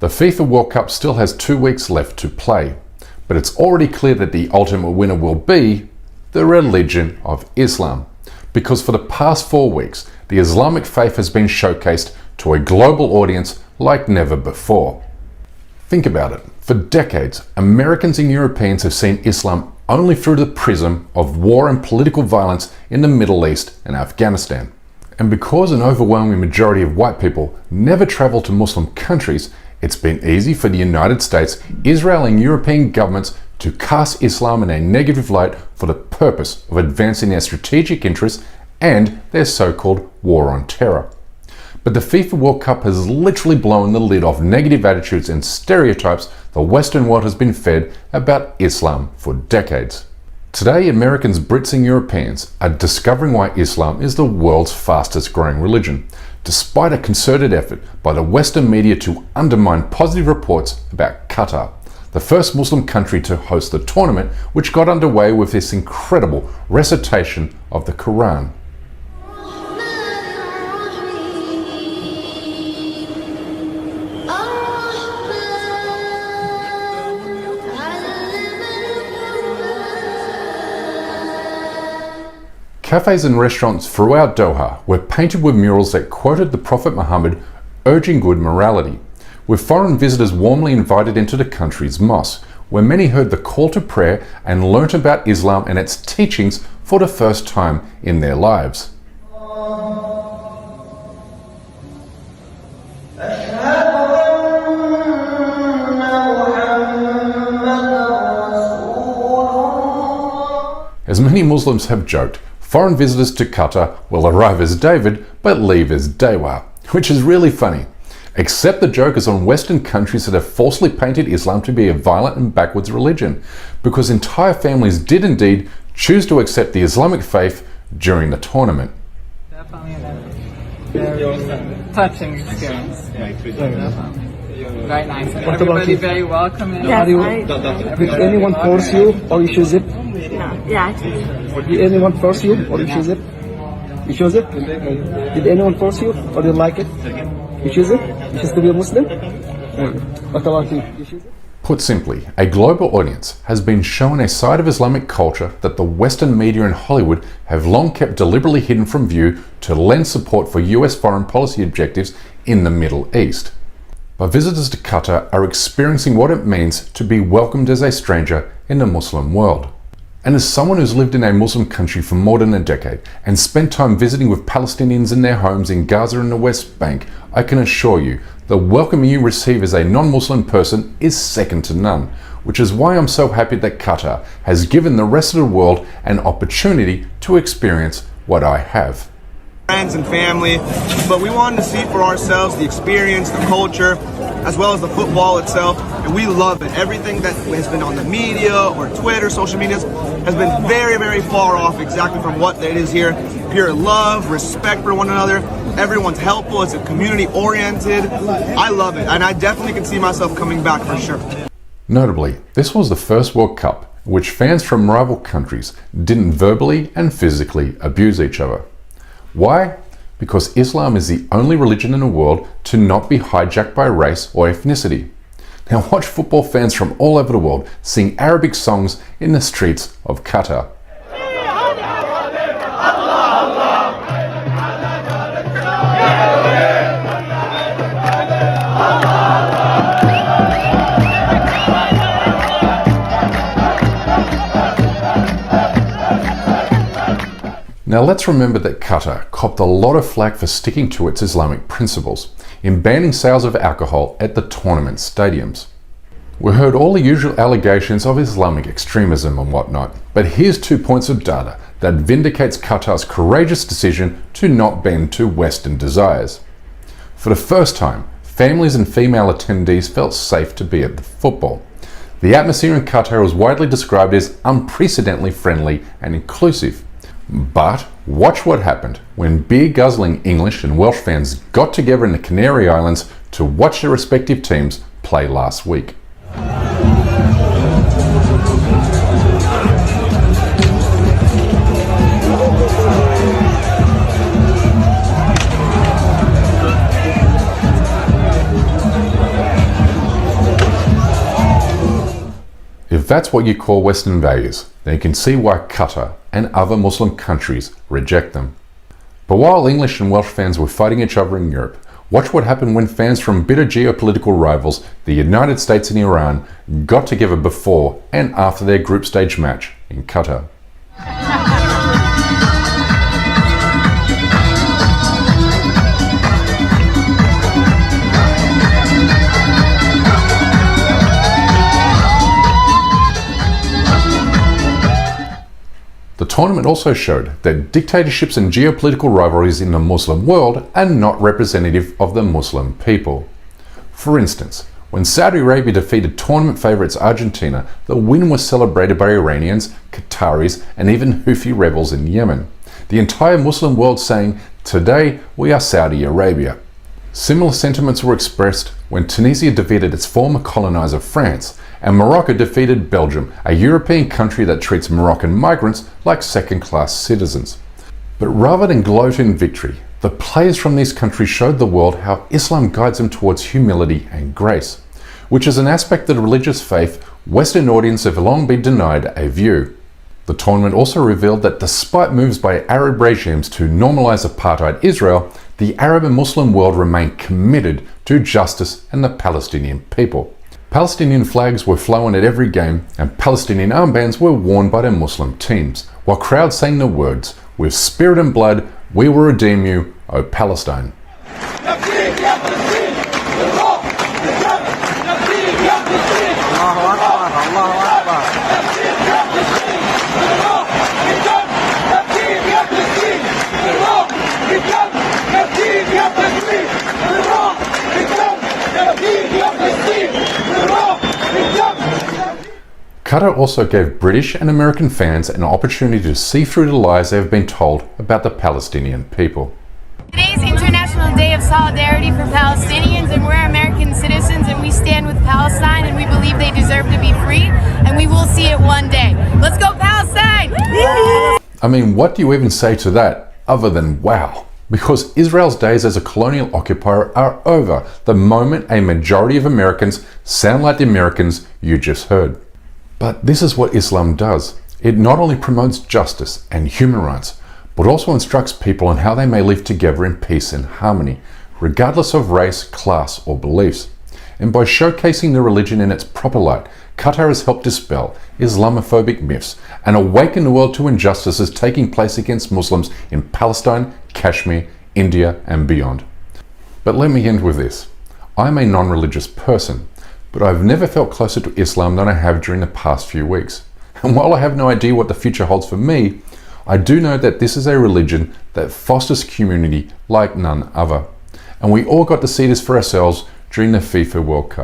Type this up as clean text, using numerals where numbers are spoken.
The FIFA World Cup still has 2 weeks left to play, but it's already clear that the ultimate winner will be the religion of Islam, because for the past 4 weeks, the Islamic faith has been showcased to a global audience like never before. Think about it. For decades, Americans and Europeans have seen Islam only through the prism of war and political violence in the Middle East and Afghanistan. And because an overwhelming majority of white people never travel to Muslim countries, it's been easy for the United States, Israel and European governments to cast Islam in a negative light for the purpose of advancing their strategic interests and their so-called war on terror. But the FIFA World Cup has literally blown the lid off negative attitudes and stereotypes the Western world has been fed about Islam for decades. Today, Americans, Brits and Europeans are discovering why Islam is the world's fastest growing religion, despite a concerted effort by the Western media to undermine positive reports about Qatar, the first Muslim country to host the tournament, which got underway with this incredible recitation of the Quran. Cafes and restaurants throughout Doha were painted with murals that quoted the Prophet Muhammad urging good morality, with foreign visitors warmly invited into the country's mosque, where many heard the call to prayer and learnt about Islam and its teachings for the first time in their lives. As many Muslims have joked, foreign visitors to Qatar will arrive as David but leave as Dewa, which is really funny. Except the joke is on Western countries that have falsely painted Islam to be a violent and backwards religion, because entire families did indeed choose to accept the Islamic faith during the tournament. Definitely a very touching experience. Very nice. Everybody very welcoming. Yes, did anyone force you or you choose it? No, yeah, I choose. Did anyone force you or you choose it? You chose it? Did anyone force you or you like it? You choose it? You choose to be a Muslim? What about you? You choose it? Put simply, a global audience has been shown a side of Islamic culture that the Western media and Hollywood have long kept deliberately hidden from view to lend support for US foreign policy objectives in the Middle East. But visitors to Qatar are experiencing what it means to be welcomed as a stranger in the Muslim world. And as someone who's lived in a Muslim country for more than a decade and spent time visiting with Palestinians in their homes in Gaza and the West Bank, I can assure you the welcome you receive as a non-Muslim person is second to none, which is why I'm so happy that Qatar has given the rest of the world an opportunity to experience what I have. Friends and family, but we wanted to see for ourselves the experience, the culture, as well as the football itself, and we love it. Everything that has been on the media or Twitter, social media, has been very, very far off exactly from what it is here. Pure love, respect for one another, everyone's helpful, it's a community oriented. I love it, and I definitely can see myself coming back for sure. Notably, this was the first World Cup in which fans from rival countries didn't verbally and physically abuse each other. Why? Because Islam is the only religion in the world to not be hijacked by race or ethnicity. Now watch football fans from all over the world sing Arabic songs in the streets of Qatar. Now let's remember that Qatar copped a lot of flack for sticking to its Islamic principles in banning sales of alcohol at the tournament stadiums. We heard all the usual allegations of Islamic extremism and whatnot, but here's 2 points of data that vindicates Qatar's courageous decision to not bend to Western desires. For the first time, families and female attendees felt safe to be at the football. The atmosphere in Qatar was widely described as unprecedentedly friendly and inclusive. But watch what happened when beer-guzzling English and Welsh fans got together in the Canary Islands to watch their respective teams play last week. If that's what you call Western values, then you can see why Qatar and other Muslim countries reject them. But while English and Welsh fans were fighting each other in Europe, watch what happened when fans from bitter geopolitical rivals, the United States and Iran, got together before and after their group stage match in Qatar. The tournament also showed that dictatorships and geopolitical rivalries in the Muslim world are not representative of the Muslim people. For instance, when Saudi Arabia defeated tournament favourites Argentina, the win was celebrated by Iranians, Qataris, and even Houthi rebels in Yemen. The entire Muslim world saying, "Today we are Saudi Arabia." Similar sentiments were expressed when Tunisia defeated its former coloniser France, and Morocco defeated Belgium, a European country that treats Moroccan migrants like second-class citizens. But rather than gloat in victory, the players from these countries showed the world how Islam guides them towards humility and grace, which is an aspect of the religious faith Western audiences have long been denied a view. The tournament also revealed that despite moves by Arab regimes to normalise apartheid Israel, the Arab and Muslim world remained committed to justice and the Palestinian people. Palestinian flags were flown at every game and Palestinian armbands were worn by the Muslim teams, while crowds sang the words, "With spirit and blood, we will redeem you, O Palestine." Qatar also gave British and American fans an opportunity to see through the lies they have been told about the Palestinian people. Today's International Day of Solidarity for Palestinians, and we're American citizens and we stand with Palestine and we believe they deserve to be free and we will see it one day. Let's go Palestine! I mean, what do you even say to that other than wow? Because Israel's days as a colonial occupier are over the moment a majority of Americans sound like the Americans you just heard. But this is what Islam does. It not only promotes justice and human rights, but also instructs people on how they may live together in peace and harmony, regardless of race, class, or beliefs. And by showcasing the religion in its proper light, Qatar has helped dispel Islamophobic myths and awaken the world to injustices taking place against Muslims in Palestine, Kashmir, India, and beyond. But let me end with this. I'm a non-religious person, but I've never felt closer to Islam than I have during the past few weeks. And while I have no idea what the future holds for me, I do know that this is a religion that fosters community like none other. And we all got to see this for ourselves during the FIFA World Cup.